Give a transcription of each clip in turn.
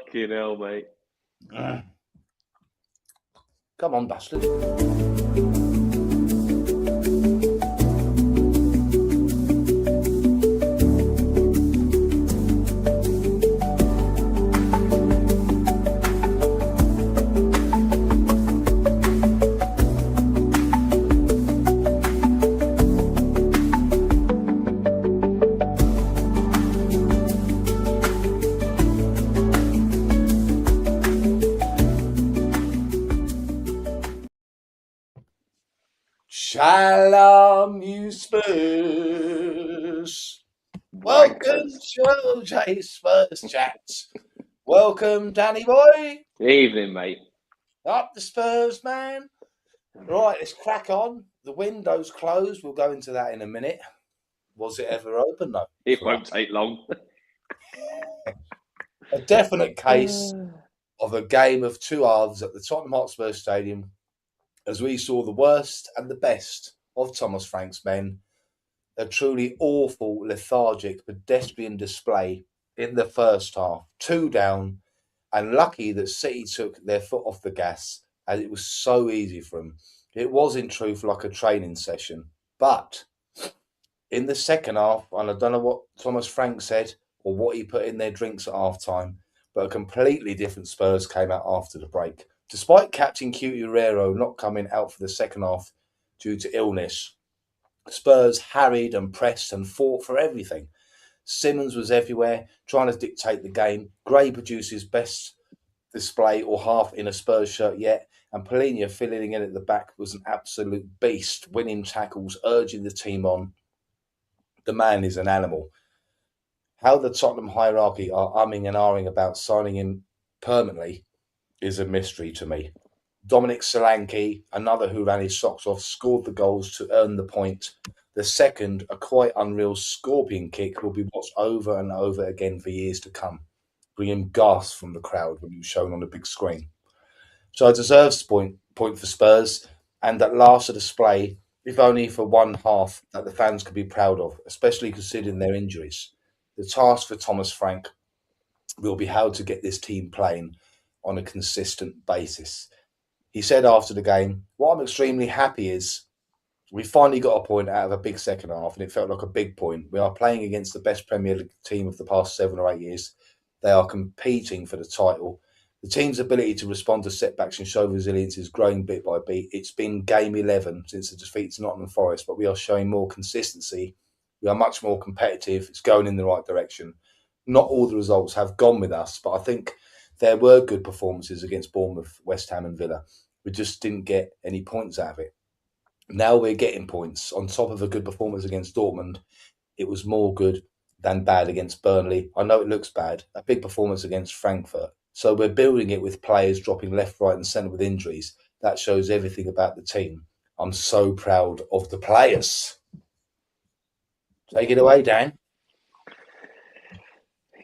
Fucking hell, mate. Come on, bastard. Shalom, you Spurs. Welcome to LJ Spurs Chats. Welcome, Danny boy. Evening, mate. Up the Spurs, man. Right, let's crack on. The window's closed. We'll go into that in a minute. Was it ever open, though? It won't take long. A definite case of a game of two halves at the Tottenham Hotspur Stadium, as we saw the worst and the best of Thomas Frank's men. A truly awful, lethargic, pedestrian display in the first half. 2 down, and lucky that City took their foot off the gas, as it was so easy for them. It was, in truth, like a training session. But in the second half, and I don't know what Thomas Frank said or what he put in their drinks at half-time, but a completely different Spurs came out after the break. Despite Captain Cucurero not coming out for the second half due to illness, Spurs harried and pressed and fought for everything. Simmons was everywhere, trying to dictate the game. Gray produced his best display or half in a Spurs shirt yet, and Polina filling in at the back was an absolute beast, winning tackles, urging the team on. The man is an animal. How the Tottenham hierarchy are umming and ahhing about signing him permanently is a mystery to me. Dominic Solanke, another who ran his socks off, scored the goals to earn the point. The second, a quite unreal scorpion kick, will be watched over and over again for years to come, bringing gasps from the crowd when he was shown on the big screen. So a deserved point for Spurs, and at last a display, if only for one half, that the fans could be proud of, especially considering their injuries. The task for Thomas Frank will be how to get this team playing on a consistent basis. He said after the game, what I'm extremely happy is we finally got a point out of a big second half, and it felt like a big point. We are playing against the best Premier League team of the past 7 or 8 years. They are competing for the title. The team's ability to respond to setbacks and show resilience is growing bit by bit. It's been game 11 since the defeat to Nottingham Forest, but we are showing more consistency. We are much more competitive. It's going in the right direction. Not all the results have gone with us, but I think there were good performances against Bournemouth, West Ham and Villa. We just didn't get any points out of it. Now we're getting points. On top of a good performance against Dortmund, it was more good than bad against Burnley. I know it looks bad. A big performance against Frankfurt. So we're building it with players dropping left, right and centre with injuries. That shows everything about the team. I'm so proud of the players. Take it away, Dan.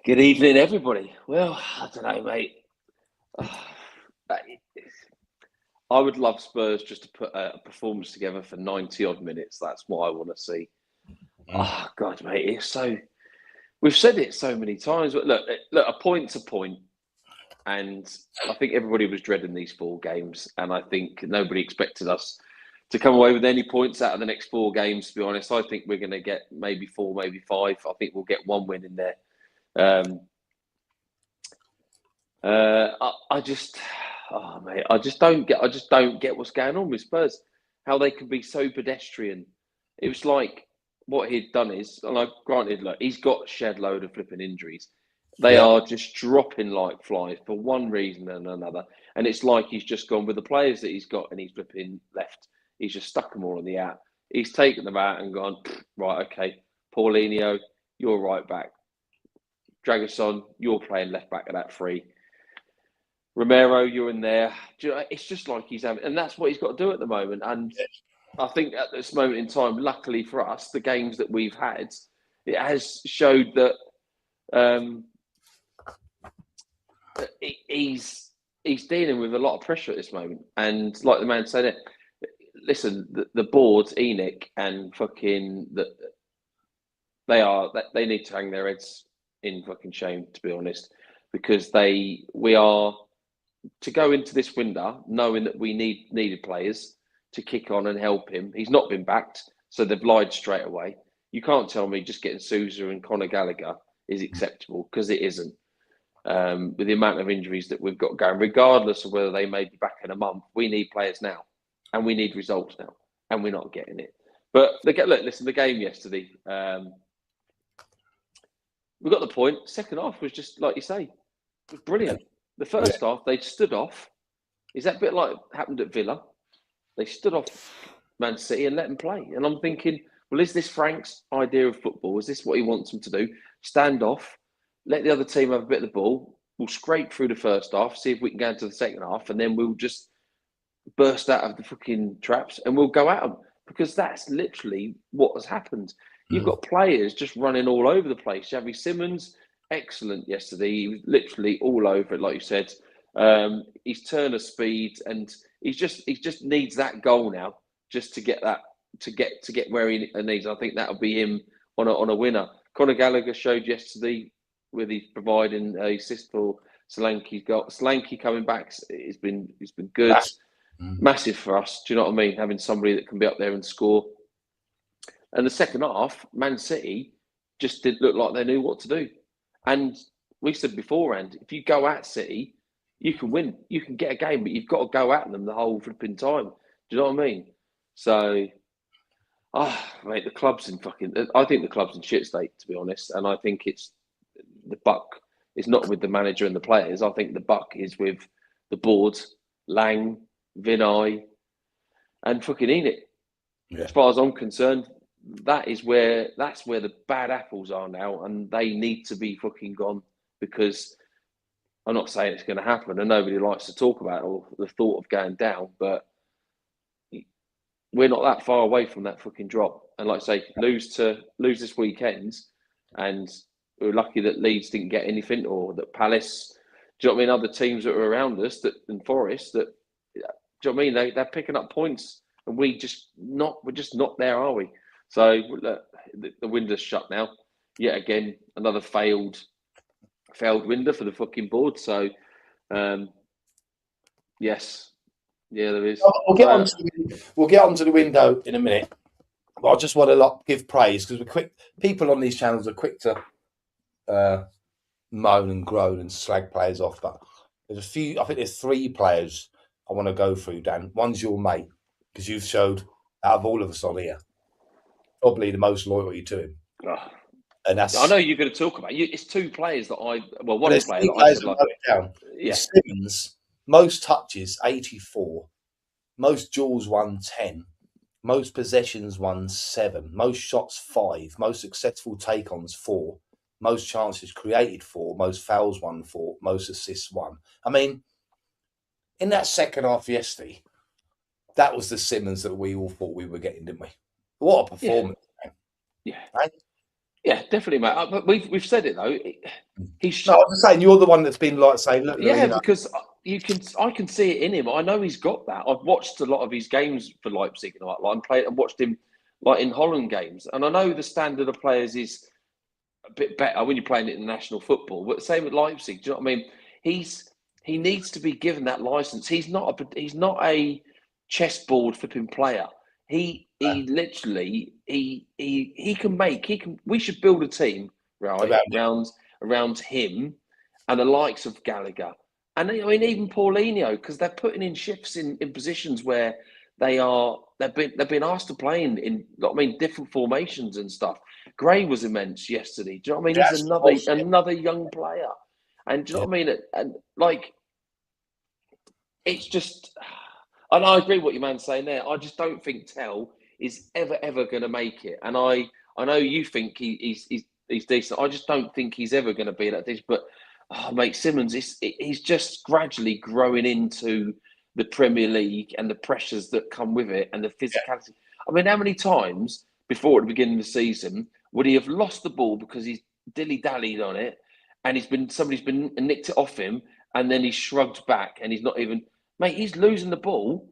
Good evening, everybody. Well, I don't know, mate. I would love Spurs just to put a performance together for 90-odd minutes. That's what I want to see. Oh, God, mate, it's so... We've said it so many times. But look, a point's a point. And I think everybody was dreading these 4 games. And I think nobody expected us to come away with any points out of the next 4 games, to be honest. I think we're going to get maybe 4, maybe 5. I think we'll get 1 win in there. I just don't get what's going on with Spurs. How they can be so pedestrian. It was like what he'd done is, and I granted, look, he's got a shed load of flipping injuries. They are just dropping like flies for one reason and another. And it's like he's just gone with the players that he's got and he's flipping left. He's just stuck them all on the out. He's taken them out and gone, right, okay, Paulinho, you're right back. Dragoson, you're playing left back at that 3. Romero, you're in there. It's just like he's having, and that's what he's got to do at the moment. And I think at this moment in time, luckily for us, the games that we've had, it has showed that he's dealing with a lot of pressure at this moment. And like the man said, listen, the board, ENIC and fucking they need to hang their heads in fucking shame, to be honest. because we are to go into this window knowing that we needed players to kick on and help him. He's not been backed, so they've lied straight away. You can't tell me just getting Sousa and Conor Gallagher is acceptable, because it isn't. With the amount of injuries that we've got going, regardless of whether they may be back in a month, we need players now, and we need results now, and we're not getting it. But listen, the game yesterday, we got the point. Second half was just like you say, it was brilliant. The first half, they stood off. Is that a bit like happened at Villa? They stood off Man City and let them play. And I'm thinking, well, is this Frank's idea of football? Is this what he wants them to do? Stand off, let the other team have a bit of the ball. We'll scrape through the first half, see if we can go into the second half, and then we'll just burst out of the fucking traps and we'll go at them. Because that's literally what has happened. You've got players just running all over the place. XAVI Simmons, excellent yesterday. He was literally all over it, like you said. His turn of speed, and he just needs that goal now, just to get that to get where he needs. I think that'll be him on a winner. Conor Gallagher showed yesterday with his providing a assist for Solanke's goal. Solanke coming back, it's been good. Massive for us. Do you know what I mean? Having somebody that can be up there and score. And the second half, Man City just didn't look like they knew what to do. And we said beforehand, if you go at City, you can win. You can get a game, but you've got to go at them the whole flipping time. Do you know what I mean? So, mate, the club's in I think the club's in shit state, to be honest. And I think it's the buck is not with the manager and the players. I think the buck is with the board, Lang, Vinay, and fucking Enid. As far as I'm concerned, that's where the bad apples are now, and they need to be fucking gone, because I'm not saying it's going to happen, and nobody likes to talk about it or the thought of going down, but we're not that far away from that fucking drop. And like I say, lose this weekend, and we're lucky that Leeds didn't get anything, or that Palace. Do you know what I mean? Other teams that are around us, and Forest, that. Do you know what I mean? They're picking up points, and we're just not there, are we? So look, the window's shut now. Yet again, another failed window for the fucking board. So, yes, yeah, there is. We'll get onto the window in a minute. But I just want to give praise, because we're quick. People on these channels are quick to moan and groan and slag players off. But there's a few. I think there's 3 players I want to go through, Dan. One's your mate, because you've showed, out of all of us on here, probably the most loyalty to him. And that's, I know you're going to talk about. It's 2 players that one player that I said down. Yeah. Simmons, most touches 84, most duels 110, most possessions 7, most shots 5, most successful take-ons 4, most chances created 4, most fouls 4, most assists 1. I mean, in that second half yesterday, that was the Simmons that we all thought we were getting, didn't we? What a performance! Yeah, right? Yeah, definitely, mate. But we've said it though. No, I'm just saying, you're the one that's been like saying, look, yeah, because I can see it in him. I know he's got that. I've watched a lot of his games for Leipzig and watched him like in Holland games, and I know the standard of players is a bit better when you're playing international football. But same with Leipzig. Do you know what I mean? He needs to be given that license. He's not a chessboard flipping player. He literally we should build a team around him and the likes of Gallagher. And I mean, even Paulinho, because they're putting in shifts in positions where they've been asked to play in different formations and stuff. Gray was immense yesterday. Do you know what I mean? He's another young player. And do you know what I mean? And like, it's just, and I agree with what your man's saying there. I just don't think Tell is ever going to make it. And I know you think he's decent. I just don't think he's ever going to be like this. But mate, Simmons, he's just gradually growing into the Premier League and the pressures that come with it and the physicality. Yeah. I mean, how many times before at the beginning of the season would he have lost the ball because he's dilly-dallied on it, and somebody's been nicked it off him, and then he's shrugged back and he's not even, mate, he's losing the ball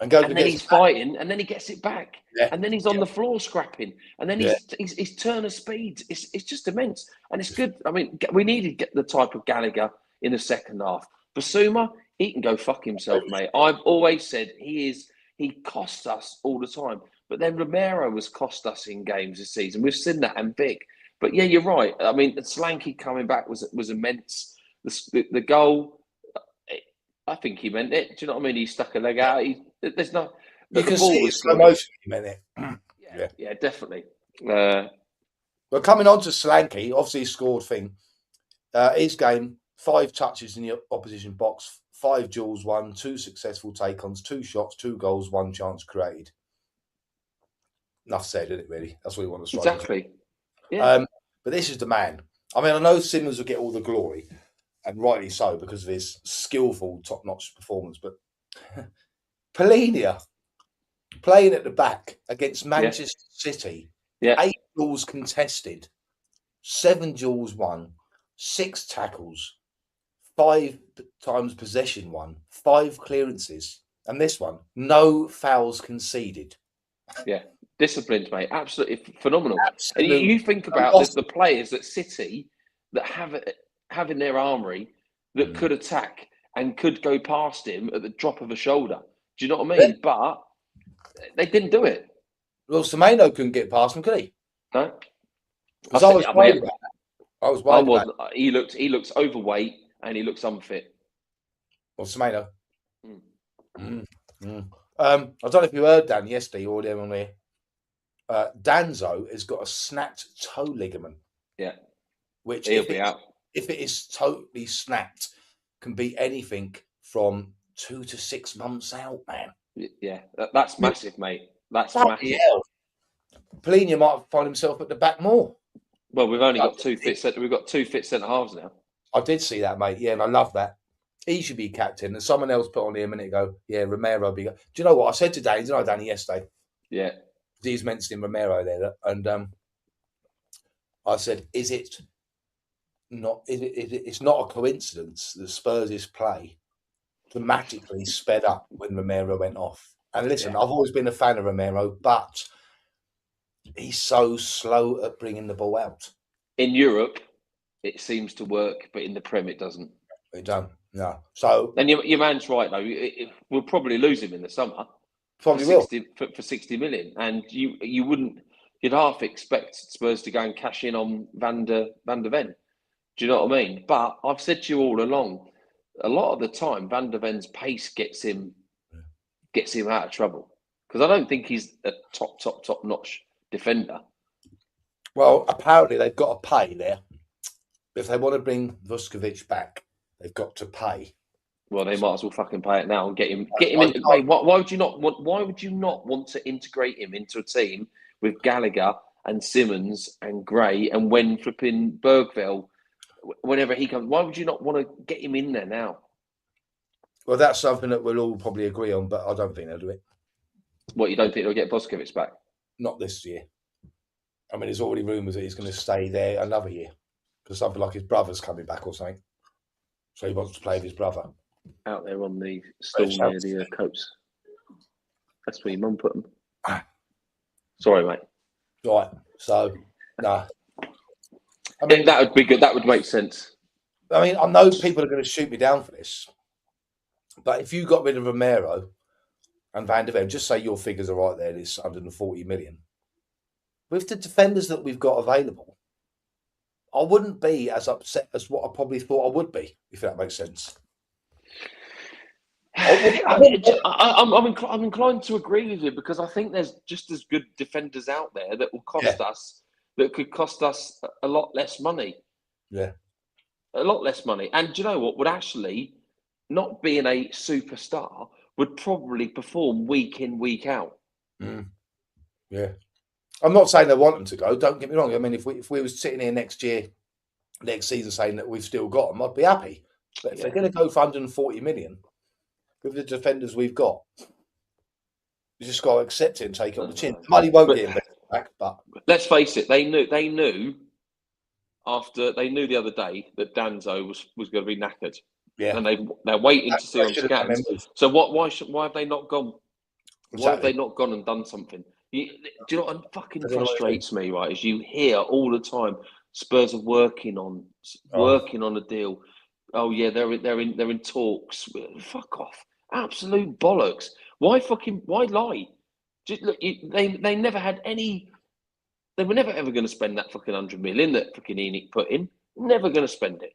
and goes and then he's fighting, and then he gets it back, and then he's on the floor scrapping, and then his turn of speed, it's just immense, and it's good. I mean, we needed to get the type of Gallagher in the second half. Basuma, he can go fuck himself, mate. I've always said he costs us all the time, but then Romero has cost us in games this season. We've seen that, and big. But yeah, you're right. I mean, Solanke coming back was immense. The goal, I think he meant it. Do you know what I mean? He stuck a leg out. There's no. You can see it's slow motion. He meant it. Yeah, definitely. Well, coming on to Solanke, obviously he scored thing. His game, 5 touches in the opposition box, 5 duels won, 2 successful take-ons, 2 shots, 2 goals, 1 chance created. Enough said, isn't it, really? That's what you want to strike. Exactly. Yeah. But this is the man. I mean, I know Simmons will get all the glory, and rightly so, because of his skillful, top-notch performance, but Polinia playing at the back against Manchester City, 8 duels contested, 7 duels won, 6 tackles, 5 times possession won, 5 clearances, and this one, no fouls conceded. Yeah, disciplined, mate. Absolutely phenomenal. Absolutely. And you think about the players at City that have in their armoury that could attack and could go past him at the drop of a shoulder. Do you know what I mean? But they didn't do it. Well, Semenyo couldn't get past him, could he? No. I was worried about that. I was worried about that. He looks overweight and he looks unfit. Well, Semenyo. I don't know if you heard Dan yesterday or there on there. Danzo has got a snapped toe ligament. Yeah. Which he'll be out. If it is totally snapped, can be anything from 2 to 6 months out, man. Yeah, that's massive, mate. That's massive. Polinia might find himself at the back more. Well, we've only got 2 fit. We've got 2 fit centre halves now. I did see that, mate. Yeah, and I love that. He should be captain. And someone else put on here a minute ago. Yeah, Romero be. Do you know what I said to Danny? Didn't I, Danny, yesterday? Yeah. He's mentioning Romero there, and I said, "Is it not? It's not a coincidence that Spurs' play dramatically sped up when Romero went off." And listen, I've always been a fan of Romero, but he's so slow at bringing the ball out. In Europe, it seems to work, but in the Prem, it doesn't. It don't. No. So, and your man's right though. We'll probably lose him in the summer. Probably for 60 million, and you'd half expect Spurs to go and cash in on Van der Ven. Do you know what I mean? But I've said to you all along, a lot of the time Van der Ven's pace gets him out of trouble, because I don't think he's a top notch defender. Well, apparently they've got to pay there. If they want to bring Vuskovic back, they've got to pay. Well, they might as well fucking pay it now and get him into play. Why would you not want to integrate him into a team with Gallagher and Simmons and Gray, and when flipping Bergville, whenever he comes, why would you not want to get him in there now? Well, that's something that we'll all probably agree on, but I don't think they'll do it. What, you don't think they'll get Vuskovic back? Not this year. I mean, there's already rumours that he's going to stay there another year because something like his brother's coming back or something. So he wants to play with his brother. Out there on the stall near the coats. That's where your mum put them. Sorry, mate. Right. So, no. I mean, that would be good. That would make sense. I mean, I know people are going to shoot me down for this, but if you got rid of Romero and Van der Ven, just say your figures are right there, this 140 million. With the defenders that we've got available, I wouldn't be as upset as what I probably thought I would be, if that makes sense. I'm inclined to agree with you, because I think there's just as good defenders out there that will cost us, that could cost us a lot less money. Yeah. A lot less money. And do you know what? Would actually, not being a superstar, would probably perform week in, week out. Yeah. I'm not saying I want them to go. Don't get me wrong. I mean, if we were sitting here next season saying that we've still got them, I'd be happy. But if they're going to go for 140 million with the defenders we've got, you just got to accept it and take it on the chin. Money won't get him back, but let's face it. They knew the other day that Danzo was going to be knackered. Yeah, and they're waiting to see on scans. So why have they not gone? Why have they not gone and done something? Do you know what fucking frustrates me, right? Is you hear all the time Spurs are working on a deal. Oh yeah, they're in talks. Fuck off! Absolute bollocks. Why lie? Just, look, they never had any. They were never ever going to spend that fucking 100 million that fucking ENIC put in. Never going to spend it.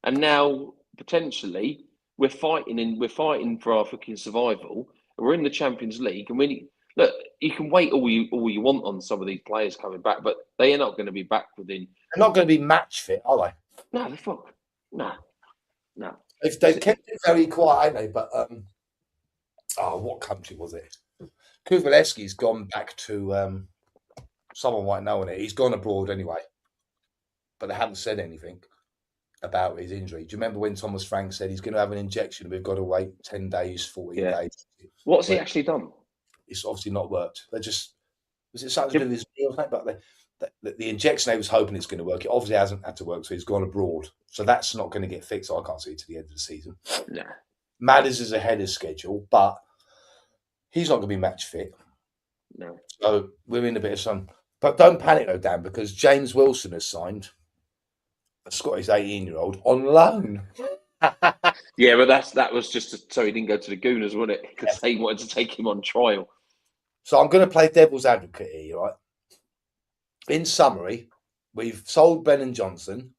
And now potentially we're fighting for our fucking survival. We're in the Champions League, and look. You can wait all you want on some of these players coming back, but they are not going to be back within. They're not going to be match fit, are they? No, the fuck. No. They've kept it very quiet, haven't they? But what country was it? Kuvalevski's gone back to someone might know on it. He's gone abroad anyway, but they haven't said anything about his injury. Do you remember when Thomas Frank said he's going to have an injection? We've got to wait 10 days, 14 days. What's he actually done? It's obviously not worked. Was it something to do with his knee or something? But the injection, they was hoping it's going to work. It obviously hasn't had to work, so he's gone abroad. So that's not going to get fixed. I can't see it to the end of the season. No. Madders is ahead of schedule, but he's not going to be match fit. No. So we're in a bit of sun. But don't panic though, Dan, because James Wilson has signed a Scottish 18-year-old on loan. Yeah, but that was just so he didn't go to the Gooners, wasn't it? Because they wanted to take him on trial. So I'm going to play devil's advocate here, right? In summary, we've sold Brennan Johnson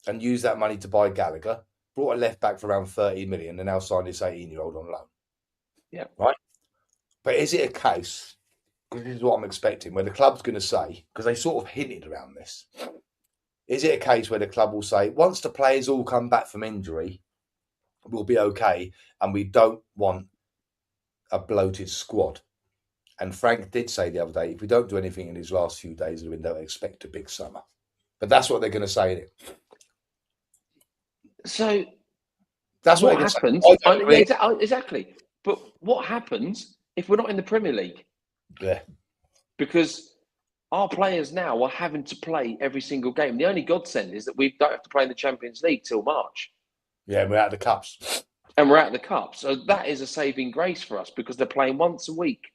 and used that money to buy Gallagher, brought a left back for around 30 million, and now signed this 18-year-old on loan. Yeah. Right? But is it a case, because this is what I'm expecting, where the club's going to say, because they sort of hinted around this, is it a case where the club will say, once the players all come back from injury, we'll be okay, and we don't want a bloated squad? And Frank did say the other day, if we don't do anything in these last few days of the window, expect a big summer. But that's what they're going to say. So that's what happens. Exactly. But what happens if we're not in the Premier League? Yeah. Because our players now are having to play every single game. The only godsend is that we don't have to play in the Champions League till March. Yeah, we're out of the Cups. And we're out of the Cups. So that is a saving grace for us because they're playing once a week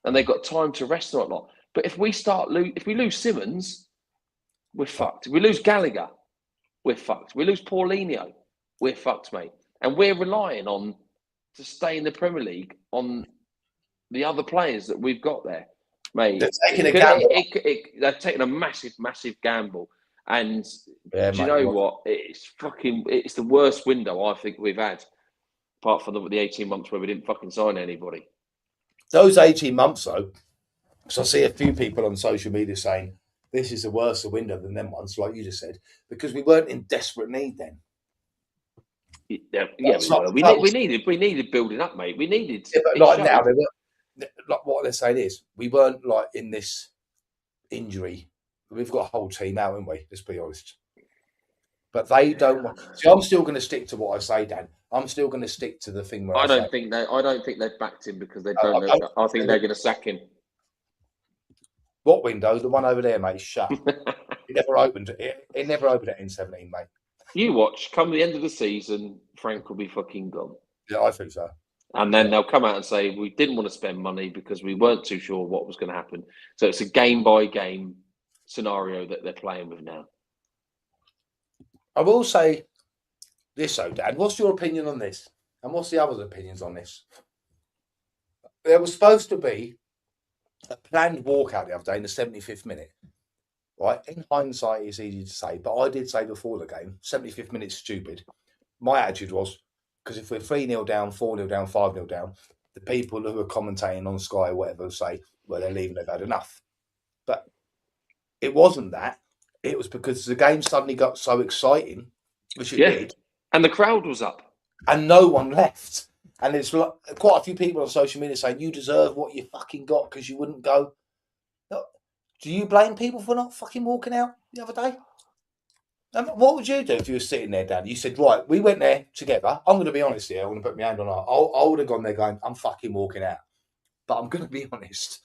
and they've got time to rest and whatnot. But if we lose Simmons, we're fucked. If we lose Gallagher, we're fucked. We lose Paulinho, we're fucked, mate. And we're relying on to stay in the Premier League on the other players that we've got there, mate. They're taking a gamble. They're taking a massive, massive gamble. And yeah, do you know what? It's the worst window I think we've had, apart from the 18 months where we didn't fucking sign anybody. Those 18 months, though, so I see a few people on social media saying this is a worse window than them ones, like you just said, because we weren't in desperate need then. Yeah, we needed building up, mate. We needed. Yeah, but like now, like what they're saying is we weren't like in this injury. We've got a whole team out, haven't we? Let's be honest. But they don't want. See, I'm still going to stick to what I say, Dan. I'm still going to stick to the thing where I don't think they've backed him because they don't know. I think they're going to sack him. What window? The one over there, mate. Shut. It never opened. It never opened at N17, mate. You watch. Come the end of the season, Frank will be fucking gone. Yeah, I think so. And then they'll come out and say we didn't want to spend money because we weren't too sure what was going to happen. So it's a game by game scenario that they're playing with now. I will say this, though, Dad. What's your opinion on this? And what's the others' opinions on this? There was supposed to be a planned walkout the other day in the 75th minute. Right? In hindsight, it's easy to say, but I did say before the game, 75th minute stupid. My attitude was, because if we're 3-0 down, 4-0 down, 5-0 down, the people who are commentating on Sky or whatever say, well, they're leaving, they've had enough. But it wasn't that. It was because the game suddenly got so exciting, which it did. And the crowd was up. And no one left. And there's quite a few people on social media saying, you deserve what you fucking got because you wouldn't go. Do you blame people for not fucking walking out the other day? What would you do if you were sitting there, Dad? You said, right, we went there together. I'm going to be honest here. I want to put my hand on heart. I would have gone there going, I'm fucking walking out. But I'm going to be honest.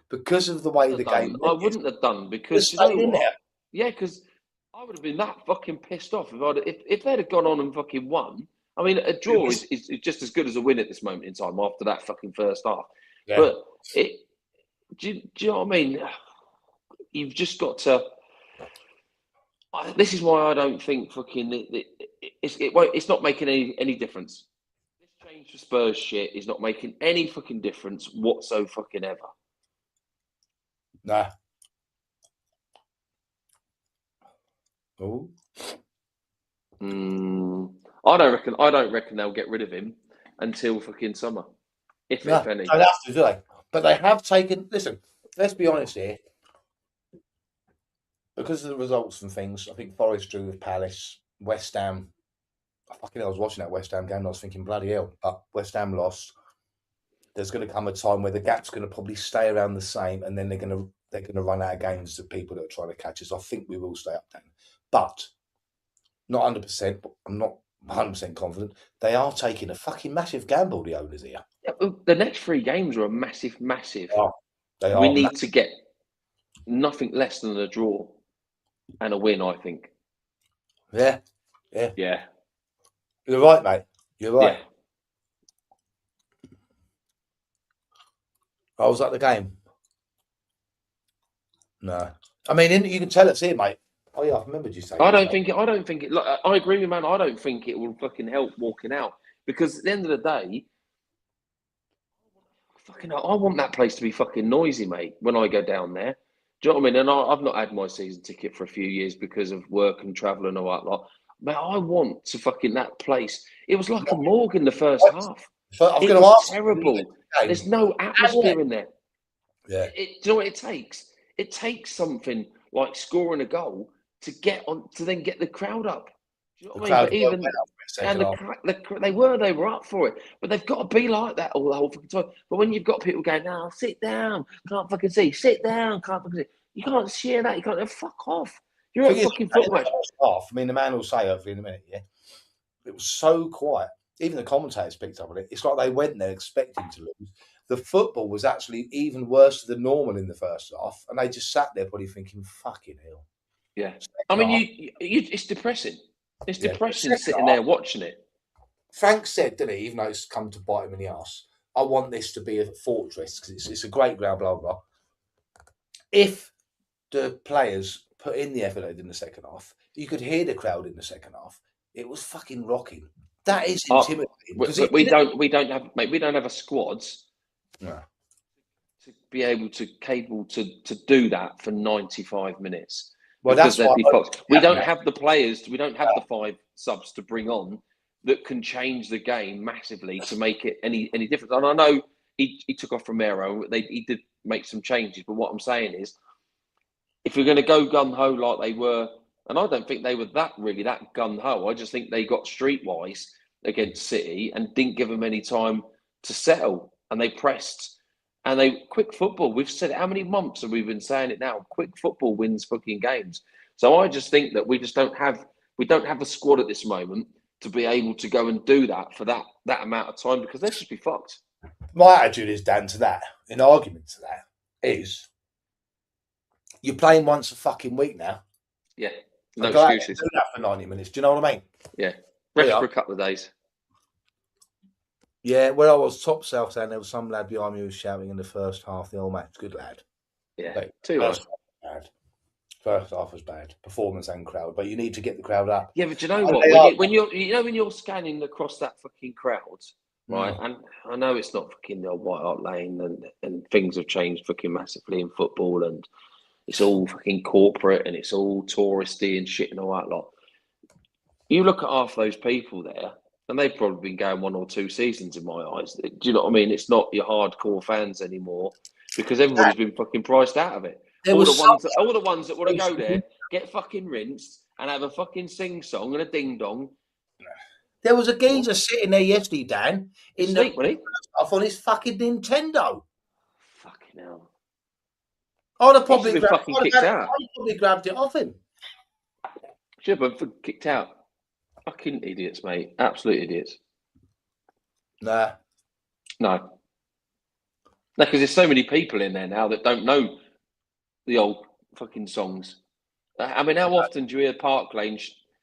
Because of the way the game I wouldn't have done because, you know what? Yeah, because I would have been that fucking pissed off if they'd have gone on and fucking won. I mean, a draw is just as good as a win at this moment in time after that fucking first half. Yeah. But do you know what I mean? You've just got to. This is why I don't think fucking it's not making any difference. This change for Spurs shit is not making any fucking difference whatsoever fucking ever. Nah. Oh. I don't reckon they'll get rid of him until fucking summer, if any. They have to, do they? But they have taken. Listen, let's be honest here. Because of the results and things, I think Forest drew with Palace, West Ham. Fucking hell, I was watching that West Ham game and I was thinking, bloody hell. But West Ham lost. There's going to come a time where the gap's going to probably stay around the same, and then they're going to run out of games to people that are trying to catch us. I think we will stay up then, but not 100%. I'm not 100% confident. They are taking a fucking massive gamble, the owners here. Yeah, the next 3 games are a massive. They are. We need to get nothing less than a draw and a win, I think. Yeah. You're right, mate. You're right. Yeah. I was at the game. No, I mean you can tell it's here, mate. Oh yeah, I remembered you saying. I don't think it. Look, I agree with you, man. I don't think it will fucking help walking out, because at the end of the day, fucking, I want that place to be fucking noisy, mate. When I go down there, do you know what I mean? And I've not had my season ticket for a few years because of work and travel and all that lot. But I want to fucking that place. It was like a morgue in the first half. It was terrible. There's no atmosphere in there. Yeah. Do you know what it takes? It takes something like scoring a goal to then get the crowd up. Do you know what I mean? But even they were up for it, but they've got to be like that all the whole fucking time. But when you've got people going, "No, sit down, can't fucking see, sit down, can't fucking see," you can't share that. You can't. Fuck off. You're at a fucking football match. I mean, the man will say hopefully in a minute. Yeah, it was so quiet. Even the commentators picked up on it. It's like they went there expecting to lose. The football was actually even worse than normal in the first half, and they just sat there probably thinking, "Fucking hell." Yeah, I mean, it's depressing. It's depressing sitting there watching it. Frank said, didn't he, even though it's come to bite him in the arse, I want this to be a fortress because it's a great ground, blah, blah, blah. If the players put in the effort in the second half, you could hear the crowd in the second half. It was fucking rocking. That is intimidating. We don't have a squads to be able to do that for 95 minutes. Well, that's why we don't have the players. We don't have the 5 subs to bring on that can change the game massively to make it any difference. And I know he took off Romero. He did make some changes, but what I'm saying is, if you're going to go gun ho like they were, and I don't think they were that gun ho. I just think they got streetwise against City and didn't give them any time to settle, and they pressed. And quick football, we've said it, how many months have we been saying it now? Quick football wins fucking games. So I just think that we don't have a squad at this moment to be able to go and do that for that amount of time, because let's just be fucked. My attitude is down to that, in argument to that, is you're playing once a fucking week now. Yeah, no excuses. Do that for 90 minutes. Do you know what I mean? Yeah, rest for a couple of days. Yeah, where I was top south, and there was some lad behind me who was shouting in the first half. The old match, good lad. Yeah, first half was bad. Performance and crowd, but you need to get the crowd up. Yeah, but you know what? When you're scanning across that fucking crowd, right? And I know it's not fucking the old White Hart Lane, and things have changed fucking massively in football, and it's all fucking corporate and it's all touristy and shit and all that lot. You look at half those people there, and they've probably been going 1 or 2 seasons in my eyes. Do you know what I mean? It's not your hardcore fans anymore, because everybody's been fucking priced out of it. All the ones that want to go there, get fucking rinsed and have a fucking sing-song and a ding-dong. There was a geezer sitting there yesterday, Dan, off on his fucking Nintendo. Fucking hell. I'd have probably grabbed it off him. Should have been kicked out. Fucking idiots, mate. Absolute idiots. No. Because there's so many people in there now that don't know the old fucking songs. I mean, how often do you hear Park Lane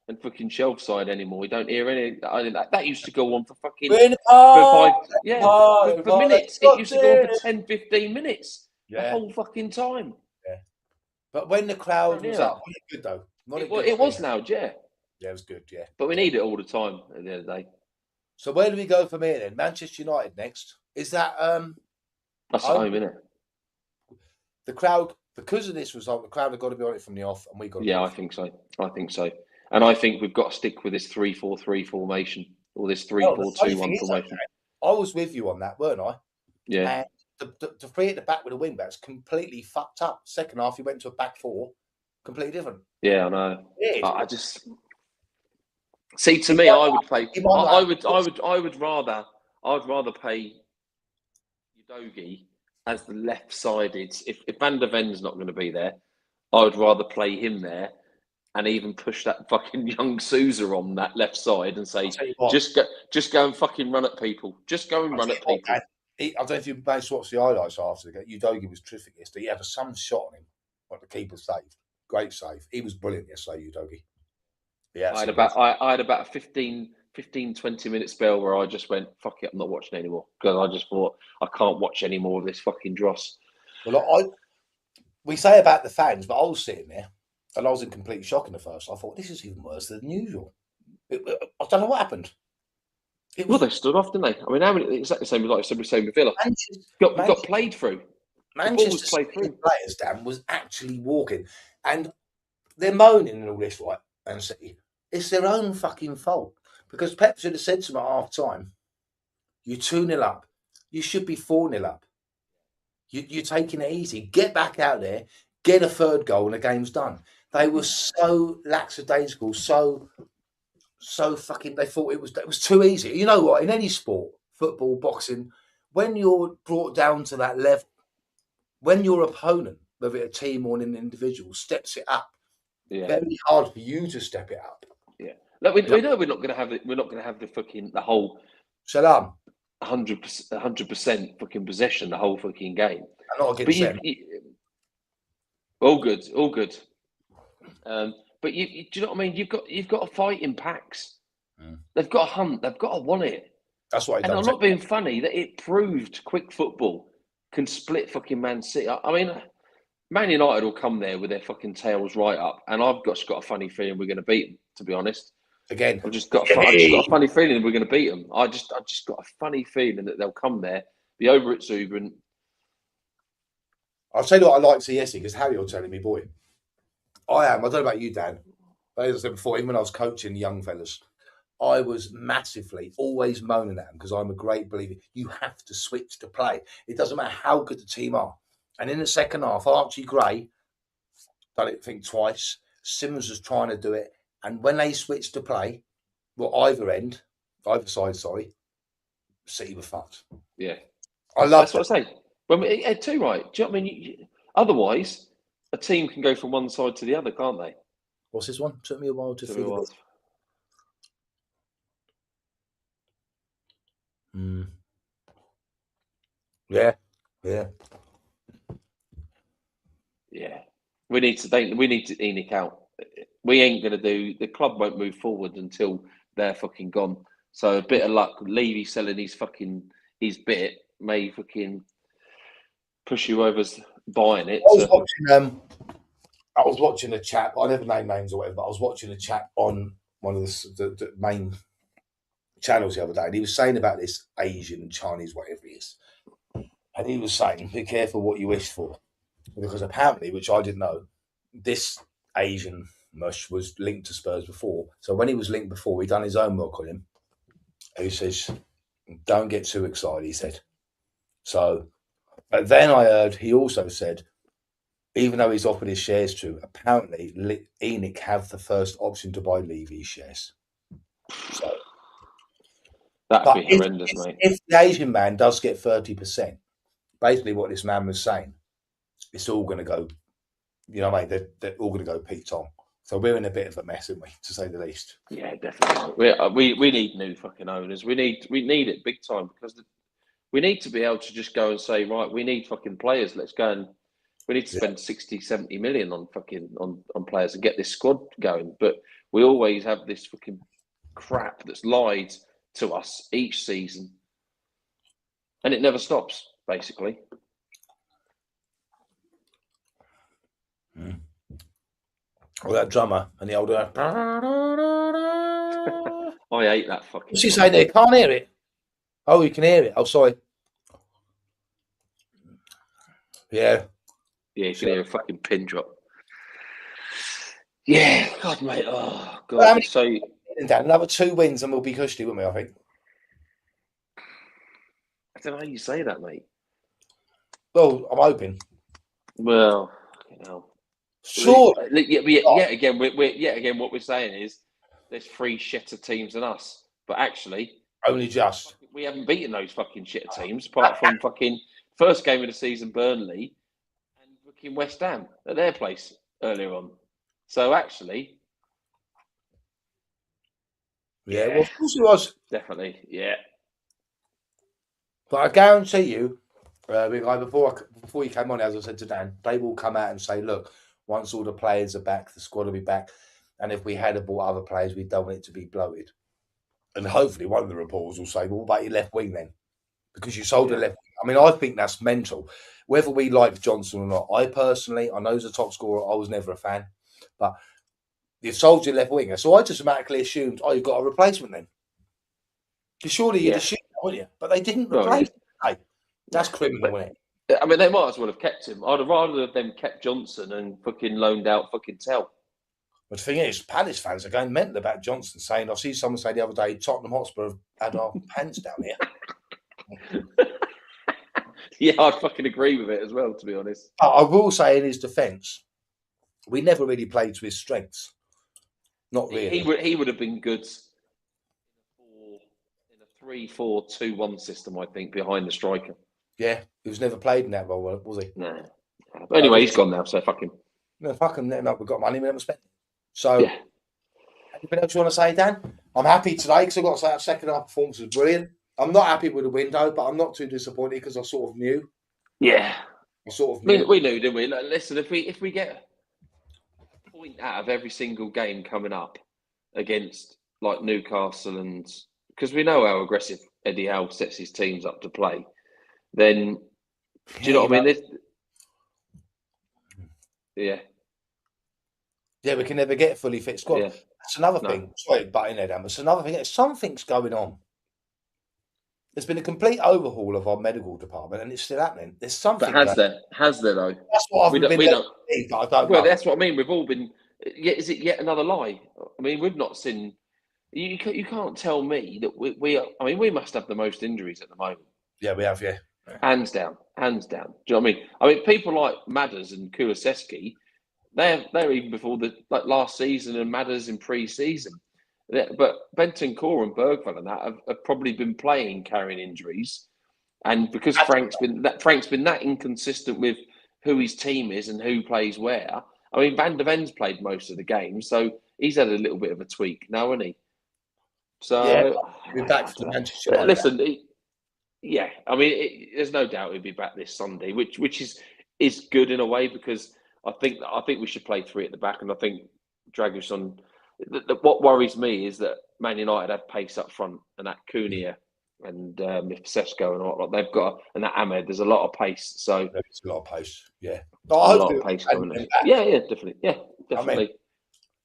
and fucking shelf side anymore. You don't hear any. That used to go on for fucking We're in the for park, for minutes. It used to go on for 10, 15 minutes. The whole fucking time. Yeah. But when the crowd was up, it was good though. It was loud, yeah. Yeah, it was good, yeah. But we need it all the time at the end of the day. So where do we go from here then? Manchester United next. Is that that's home, isn't it? The crowd, because of this result, the crowd have got to be on it from the off, and we got to I think so. I think so. And I think we've got to stick with this 3-4-3 formation or this 3-4-2-1 formation. Okay. I was with you on that, weren't I? Yeah. And the three at the back with the wing backs completely fucked up. Second half, he went to a back four, completely different. Yeah, I know. Yeah, I just see. To me, I would play. I'd rather play Udogie as the left-sided. If Van der Ven's not going to be there, I would rather play him there and even push that fucking young Sousa on that left side and say, just go and fucking run at people. Just go and run at people. I don't know if you managed to watch the highlights after. Udogie was terrific yesterday. He had some shot on him, but the keeper saved. Great save. He was brilliant yesterday, Udogie. Yeah, I had about a 15, 20 minute spell where I just went, fuck it, I'm not watching anymore. Because I just thought, I can't watch any more of this fucking dross. Well, we say about the fans, but I was sitting there and I was in complete shock in the first. I thought, this is even worse than usual. I don't know what happened. Well, they stood off, didn't they? I mean, how many? Exactly the same as with Villa. Got played through. Manchester players, Dan, was actually walking, and they're moaning and all this, right? And City, it's their own fucking fault because Pep should have said to them at half time, "You're 2-0 up. You should be 4-0 up. You're taking it easy. Get back out there, get a third goal, and the game's done." They were so lackadaisical, so fucking. They thought it was too easy. You know what? In any sport, football, boxing, when you're brought down to that level, when your opponent, whether it's a team or an individual, steps it up, very hard for you to step it up. Yeah, look, we know we're not going to have it. We're not going to have the whole Salam 100% fucking possession the whole fucking game. I'm not against them. All good. But do you know what I mean? You've got to fight in packs. They've got to hunt. They've got to want it. That's what. And I'm not being funny. That it proved quick football can split fucking Man City. I mean, Man United will come there with their fucking tails right up, and I've just got a funny feeling we're going to beat them. To be honest, again, I've just got a funny feeling we're going to beat them. I just got a funny feeling that they'll come there, be over exuberant. I'll tell you what I like to see yesterday because Harry was telling me, boy, I don't know about you, Dan, but as I said before, even when I was coaching young fellas, I was massively always moaning at them because I'm a great believer. You have to switch to play. It doesn't matter how good the team are. And in the second half, Archie Gray done it, I think, twice. Simmons was trying to do it. And when they switched to play, either side, City were fucked. Yeah. That's what I say. When we had two right. Do you know what I mean? Otherwise, a team can go from one side to the other, can't they? What's this one? Took me a while to figure it. Yeah. We need to Enoch out. We ain't gonna do. The club won't move forward until they're fucking gone. So a bit of luck. Levy selling his bit may fucking push you over's buying it. I was watching a chat. I never name names or whatever, but I was watching a chat on one of the main channels the other day, and he was saying about this Asian, Chinese, whatever he is, and he was saying, "Be careful what you wish for," because apparently, which I didn't know, this Asian mush was linked to Spurs before. So when he was linked before, he done his own work on him. He says, "Don't get too excited," he said. So, but then I heard he also said, even though he's offered his shares to, apparently Enoch have the first option to buy Levy's shares. So that'd be horrendous, mate. If the Asian man does get 30%, basically what this man was saying, it's all going to go, you know, mate, they're all going to go Pete Tong. So we're in a bit of a mess, aren't we, to say the least? Yeah, definitely. We need new fucking owners. We need it big time because we need to be able to just go and say, right, we need fucking players. Let's go and we need to spend 60, 70 million on fucking on players and get this squad going. But We always have this fucking crap that's lied to us each season, and it never stops, basically. Or that drummer and the old. I hate that fucking. What's he saying there? Can't hear it. Oh, you can hear it. Oh, sorry. Yeah. Yeah, you can hear a fucking pin drop. Yeah, God, mate. Oh, God. Well, So another 2 wins and we'll be cushy, won't we? I think. I don't know how you say that, mate. Well, I'm hoping. Well, you know. Sure. Yet again, what we're saying is there's 3 shitter teams than us, but actually, only just we haven't beaten those fucking shitter teams apart from fucking first game of the season, Burnley, and fucking West Ham at their place earlier on. So actually, yeah, well, of course it was. Definitely, yeah. But I guarantee you, before you came on, as I said to Dan, they will come out and say, look, once all the players are back, the squad will be back. And if we had bought other players, we don't want it to be bloated. And hopefully one of the reporters will say, well, what about your left wing then? Because you sold the left wing. I mean, I think that's mental. Whether we like Johnson or not, I know he's a top scorer. I was never a fan. But you've sold your left winger. So I just automatically assumed, you've got a replacement then. Because surely you'd assume that, wouldn't you? But they didn't replace him. Hey, that's criminal, isn't it? I mean, they might as well have kept him. I'd have rather them kept Johnson and fucking loaned out fucking Tell. But the thing is, Palace fans are going mental about Johnson, saying, I see someone say the other day, Tottenham Hotspur have had our pants down here. Yeah, I'd fucking agree with it as well, to be honest. I will say in his defence, we never really played to his strengths. Not really. He would have been good in a 3-4-2-1 system, I think, behind the striker. Yeah, he was never played in that role, was he? No. But anyway, he's gone now, so fuck him. No, fuck him. No, we've got money, we haven't spent it. So, anything else you want to say, Dan? I'm happy today because I've got to say that second half performance was brilliant. I'm not happy with the window, but I'm not too disappointed because I sort of knew. Yeah. I sort of knew. We knew, didn't we? Listen, if we get a point out of every single game coming up against like Newcastle, and because we know how aggressive Eddie Howe sets his teams up to play, then do you know what I mean? Yeah. Yeah, we can never get a fully fit squad. Yeah. That's another thing. Sorry, butting there, Dan. But it's another thing. Something's going on. There's been a complete overhaul of our medical department, and it's still happening. There's something. But has there though? That's what I've been. I don't know. That's what I mean. We've all been. Is it yet another lie? I mean, we've not seen. You can't tell me that we are. I mean, we must have the most injuries at the moment. Yeah, we have. Yeah. Hands down. Do you know what I mean? I mean, people like Madders and Kulusevski, they're even before the last season and Madders in pre-season. But Bentancur and Bergvall and that have probably been playing carrying injuries, and because Frank's been that inconsistent with who his team is and who plays where. I mean, Van der Ven's played most of the games, so he's had a little bit of a tweak now, hasn't he? So we're back to Manchester. Listen, I mean, there's no doubt he'll be back this Sunday, which is good in a way because I think we should play 3 at the back, and I think Dragusin. What worries me is that Man United have pace up front, and that Cunha and Sesko and whatnot, they've got, and that Ahmed, there's a lot of pace. So there's a lot of pace, yeah. A lot of pace coming in. Yeah, definitely. Yeah, definitely.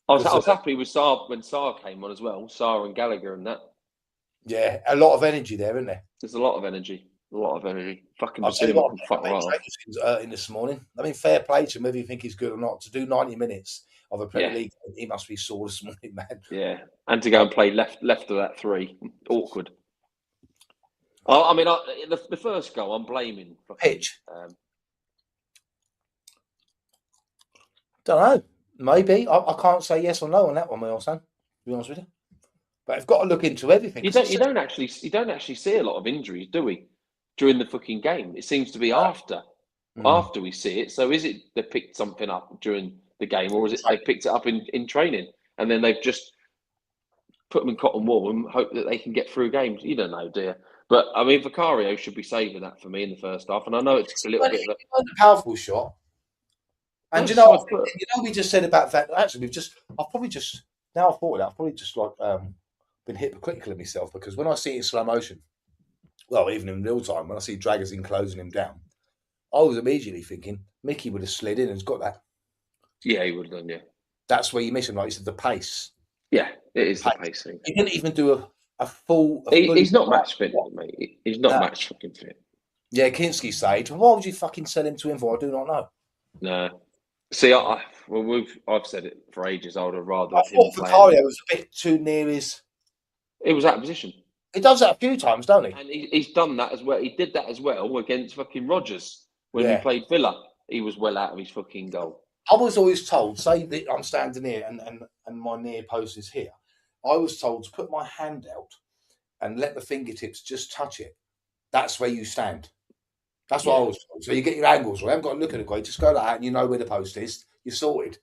I was happy with Sarr when Sarr came on as well, Sarr and Gallagher and that. Yeah, a lot of energy there, isn't there? There's a lot of energy. Fucking I've seen a lot of this morning. I mean, fair play to him, whether you think he's good or not. To do 90 minutes of a Premier League, he must be sore this morning, man. Yeah, and to go and play left of that 3, awkward. I mean, the first goal, I'm blaming pitch. Don't know. Maybe I can't say yes or no on that one, my old son. To be honest with you, but I've got to look into everything. You don't actually see a lot of injuries, do we? During the fucking game, it seems to be after we see it. So is it they picked something up during the game, or is it they picked it up in training and then they've just put them in cotton wool and hope that they can get through games? You don't know, dear. But I mean, Vicario should be saving that for me in the first half, and I know it's a little bit of a powerful shot. And we just said about that. Actually, I've probably just now I thought of that, I've probably just like been hypocritical of myself, because when I see it in slow motion, well, even in real time, when I see Dragazin closing him down, I was immediately thinking Mickey would have slid in and has got that. Yeah, he would have done, yeah. That's where you miss him, like you said, the pace. Yeah, it is the pace thing. He didn't even do a full... He's not match fit, mate. He's not match fucking fit. Yeah, Kinski said, why would you fucking sell him to him for? I do not know. No. See, I've said it for ages. I would have rather. I thought Vicario was a bit too near his. He was out of position. He does that a few times, don't he? And he's done that as well. He did that as well against fucking Rodgers when he played Villa. He was well out of his fucking goal. I was always told, say that I'm standing here and my near post is here. I was told to put my hand out and let the fingertips just touch it. That's where you stand. That's what I was told. So you get your angles. Right? I haven't got to look at it great. Just go like that and you know where the post is. You're sorted.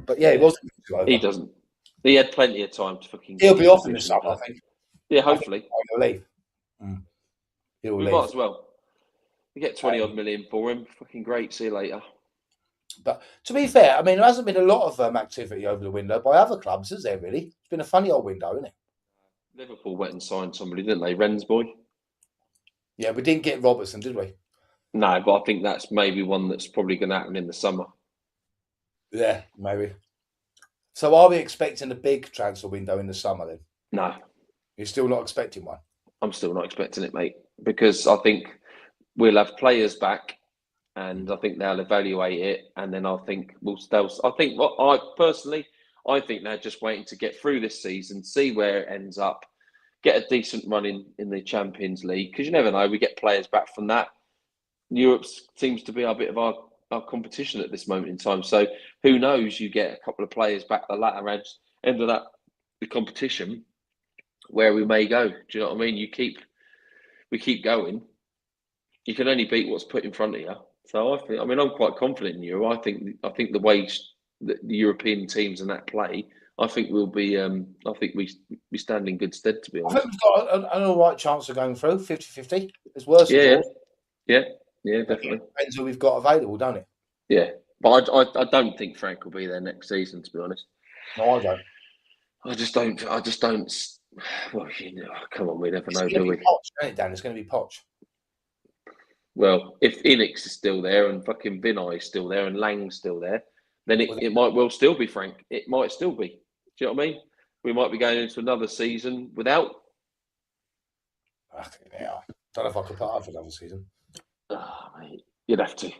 But yeah, it wasn't. He doesn't. He had plenty of time to fucking. He'll be off in the summer, I think. Yeah, hopefully. He'll leave. He'll leave. Might as well. You get 20 odd million for him. Fucking great. See you later. But to be fair, I mean, there hasn't been a lot of activity over the window by other clubs, has there, really? It's been a funny old window, isn't it? Liverpool went and signed somebody, didn't they? Ren's boy. Yeah, we didn't get Robertson, did we? No, but I think that's maybe one that's probably going to happen in the summer. Yeah, maybe. So are we expecting a big transfer window in the summer then? No. You're still not expecting one? I'm still not expecting it, mate, because I think we'll have players back and I think they'll evaluate it, and then I think I think they're just waiting to get through this season, see where it ends up, get a decent run in the Champions League, because you never know, we get players back from that. Europe seems to be a bit of our competition at this moment in time. So who knows? You get a couple of players back the latter end of the competition, where we may go. Do you know what I mean? We keep going. You can only beat what's put in front of you. So I'm quite confident in you. I think the way the European teams and that play, I think we'll be. I think we stand in good stead, to be honest. I think we've got an all right chance of going through 50-50. It's worse. Yeah, definitely. It depends who we've got available, don't it? Yeah, but I don't think Frank will be there next season, to be honest. No, I don't. I just don't. Well, come on, we never know, do we? Poch, Dan, it's going to be Poch. Well, if Inix is still there and fucking Vinay is still there and Lang's still there, then it might well still be Frank. It might still be. Do you know what I mean? We might be going into another season without. Yeah, don't know if I could put up for another season. Oh, mate, you'd have to.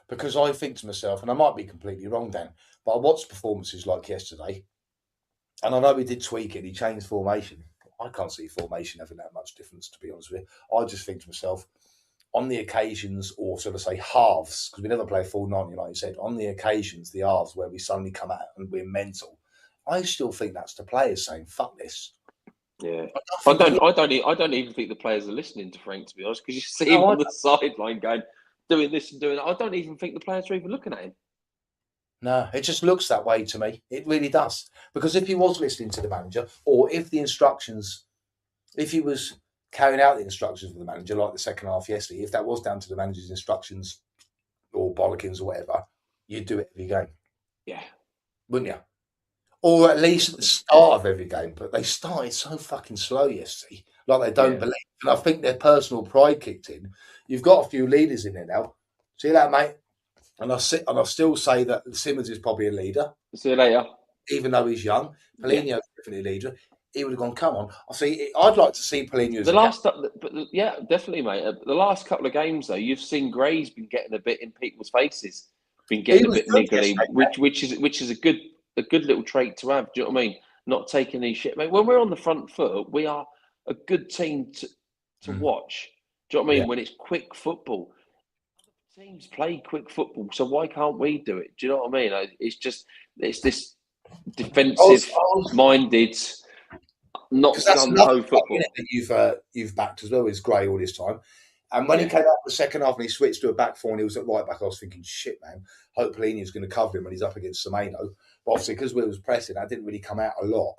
Because I think to myself, and I might be completely wrong, Dan, but I watched performances like yesterday, and I know he did tweak it. He changed formation. I can't see formation having that much difference, to be honest with you. I just think to myself, on the occasions, or sort of say halves, because we never play full 90, like you said, on the occasions, the halves where we suddenly come out and we're mental, I still think that's the players saying, fuck this. Yeah, I don't even think the players are listening to Frank, to be honest, because you see him on the sideline going, doing this and doing that. I don't even think the players are even looking at him. No, it just looks that way to me. It really does. Because if he was listening to the manager, or if he was carrying out the instructions of the manager, like the second half yesterday, if that was down to the manager's instructions or bollockings or whatever, you'd do it every game. Yeah. Wouldn't you? Or at least at the start of every game. But they started so fucking slow yesterday, like they don't believe. And I think their personal pride kicked in. You've got a few leaders in there now. See you later, mate. And I still say that Simmons is probably a leader. See you later. Even though he's young. Paulinho's definitely a leader. He would have gone, come on. I'd like to see Paulinho. Definitely, mate. The last couple of games, though, you've seen Gray's been getting a bit in people's faces, been getting a bit niggly, which is a good little trait to have. Do you know what I mean? Not taking any shit, mate. When we're on the front foot, we are a good team to watch. Do you know what I mean? Yeah. When it's quick football, other teams play quick football, so why can't we do it? Do you know what I mean? It's this defensive-minded, not gun-ho football that you've backed as well is Gray all this time. And when he came out the second half and he switched to a back four and he was at right back, I was thinking, shit, man, hope Paulinho's going to cover him when he's up against Semedo. But obviously, because we was pressing, that didn't really come out a lot.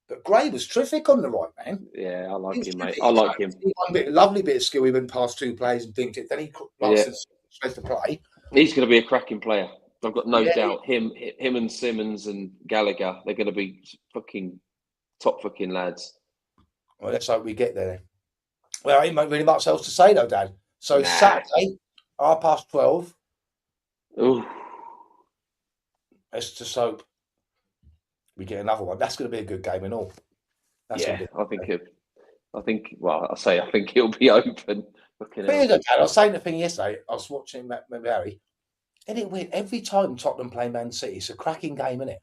But Gray was terrific on the right, man. Yeah, I like him, mate. I like him. Lovely bit of skill. He went past two players and dinked it. Then he supposed to play. He's going to be a cracking player. I've got no doubt him and Simmons and Gallagher, they're going to be fucking top fucking lads. Well, let's hope we get there. Well, ain't really much else to say though, Dad. So Saturday, 12:30. Ooh. Let's just hope we get another one. That's going to be a good game and all. That's I think it'll be open. Dad, I was saying the thing yesterday. I was watching maybe Harry. Isn't it weird? Every time Tottenham play Man City, it's a cracking game, isn't it?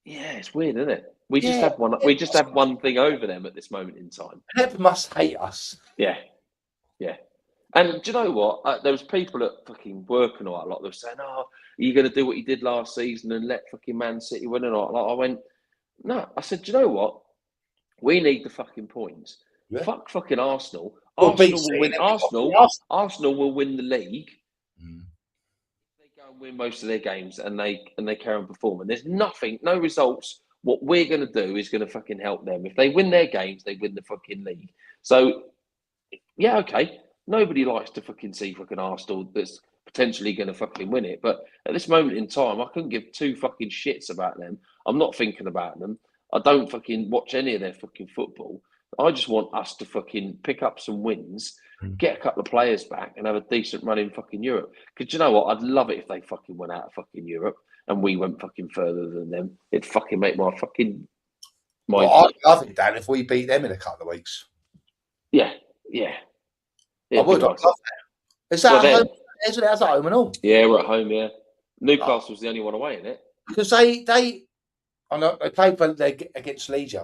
Yeah, it's weird, isn't it? We just have one. We just have one thing over them at this moment in time. Pep must hate us. Yeah. And do you know what? There was people at fucking work and all that lot. They were saying, "Oh, are you going to do what you did last season and let fucking Man City win?" And all. I went, "No." I said, "Do you know what? We need the fucking points. Yeah. Fuck fucking Arsenal. Arsenal will win. Arsenal will win the league. They go and win most of their games, and they carry on performing. There's nothing, no results. What we're going to do is going to fucking help them. If they win their games, they win the fucking league. So, yeah, okay. Nobody likes to fucking see fucking Arsenal that's potentially going to fucking win it. But at this moment in time, I couldn't give two fucking shits about them. I'm not thinking about them. I don't fucking watch any of their fucking football. I just want us to fucking pick up some wins, get a couple of players back, and have a decent run in fucking Europe. Because you know what? I'd love it if they fucking went out of fucking Europe and we went fucking further than them. It'd fucking make my fucking mind. Well, I think, Dan, if we beat them in a couple of weeks. Yeah. I would. I'd love that. Is that at home? Is it at home and all? Yeah, we're at home, yeah. Newcastle's the only one away, isn't it? Because they I know they played against Leeds,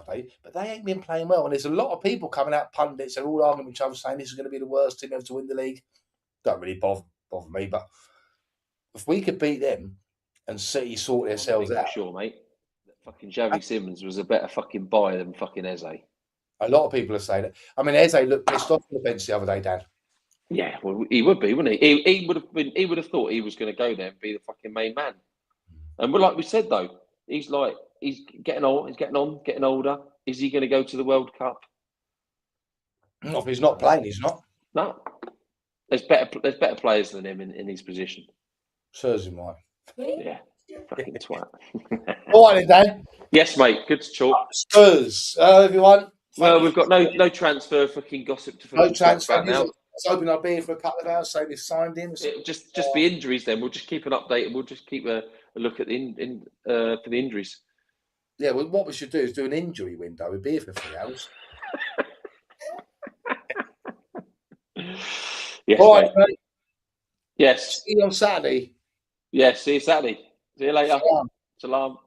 but they ain't been playing well. And there's a lot of people coming out, pundits, and all arguing with each other, saying this is going to be the worst team ever to win the league. Don't really bother me, but if we could beat them and City sort themselves out. Sure, mate. Fucking XAVI Simmons was a better fucking buy than fucking Eze. A lot of people are saying it. I mean, Eze looked pissed off on the bench the other day, Dan. Yeah, well, he would be, wouldn't he? He would have thought he was going to go there and be the fucking main man. And like we said though, he's getting old. He's getting older. Is he going to go to the World Cup? No, if he's not playing, he's not. No, there's better players than him in his position. Serves him right. Yeah, fucking twat. All right, then, Dan. Yes, mate. Good to talk. Spurs. Hello, everyone. Well, we've got no transfer fucking gossip to fucking transfer now. I was hoping I'd be here for a couple of hours, so they've signed him. Just be injuries then. We'll just keep an update and we'll just keep a look at for the injuries. Yeah, well, what we should do is do an injury window. We'd be here for 3 hours. Yes, all right, mate. Yes. See you on Saturday. Yes, see you Saturday. See you later. Salam.